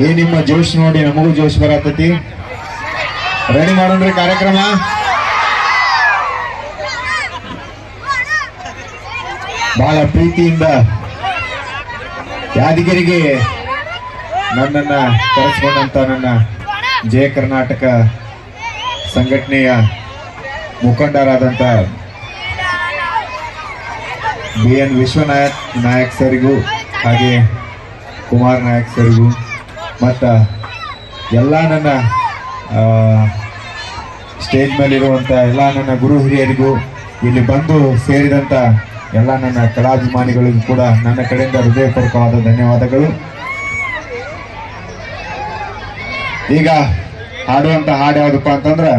ಈ ನಿಮ್ಮ ಜೋಶ್ ನೋಡಿ ನಮಗೂ ಜೋಶ್ ಬರತೈತಿ. ರೆಡಿ ಮಾಡೋಣ್ರಿ ಕಾರ್ಯಕ್ರಮ. ಬಹಳ ಪ್ರೀತಿಯಿಂದ ಯಾದಗಿರಿಗೆ ನನ್ನನ್ನ ಕರೆಸ್ಕೊಂಡಂತ ನನ್ನ ಜಯ ಕರ್ನಾಟಕ ಸಂಘಟನೆಯ ಮುಖಂಡರಾದಂಥ BN ವಿಶ್ವನಾಯಕ್ ಸರಿಗೂ ಹಾಗೆ ಕುಮಾರ್ ನಾಯಕ್ ಸರಿಗೂ ಮತ್ತು ಎಲ್ಲ ನನ್ನ ಸ್ಟೇಜ್ ಮೇಲಿರುವಂಥ ಎಲ್ಲ ನನ್ನ ಗುರು ಹಿರಿಯರಿಗೂ ಇಲ್ಲಿ ಬಂದು ಸೇರಿದಂಥ ಎಲ್ಲ ನನ್ನ ಕಲಾಭಿಮಾನಿಗಳಿಗೂ ಕೂಡ ನನ್ನ ಕಡೆಯಿಂದ ಹೃದಯಪೂರ್ವಕವಾದ ಧನ್ಯವಾದಗಳು. ಈಗ ಹಾಡುವಂಥ ಹಾಡು ಯಾವುದಪ್ಪ ಅಂತಂದ್ರೆ,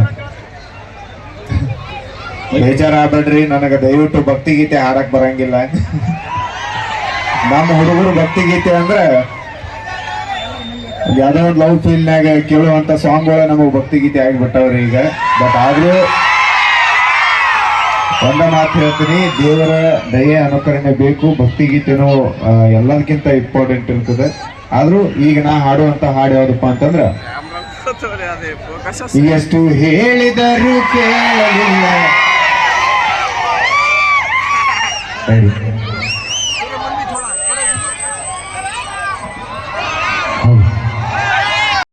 ಬೇಜಾರಾಗಬೇಡ್ರಿ, ನನಗೆ ದಯವಿಟ್ಟು ಭಕ್ತಿಗೀತೆ ಹಾಡಕ್ ಬರಂಗಿಲ್ಲ. ನಮ್ಮ ಹುಡುಗರು ಭಕ್ತಿಗೀತೆ ಅಂದ್ರೆ ಯಾವುದೋ ಒಂದು ಲವ್ ಫೀಲ್ನಾಗ ಕೇಳುವಂಥ ಸಾಂಗ್ಗಳು ನಮಗೆ ಭಕ್ತಿಗೀತೆ ಆಗಿಬಿಟ್ಟವ್ರಿ ಈಗ. ಬಟ್ ಆದರೂ ಒಂದ ಮಾತು ಹೇಳ್ತೀನಿ, ದೇವರ ದಯೆ ಅನುಕರಣೆ ಬೇಕು. ಭಕ್ತಿಗೀತೆನೂ ಎಲ್ಲದಕ್ಕಿಂತ ಇಂಪಾರ್ಟೆಂಟ್ ಇರ್ತದೆ. ಆದ್ರೂ ಈಗ ನಾ ಹಾಡುವಂತ ಹಾಡು ಯಾವ್ದಪ್ಪ ಅಂತಂದ್ರ, ಎಷ್ಟು ಹೇಳಿದರೂ ಕೇಳಲಿಲ್ಲ.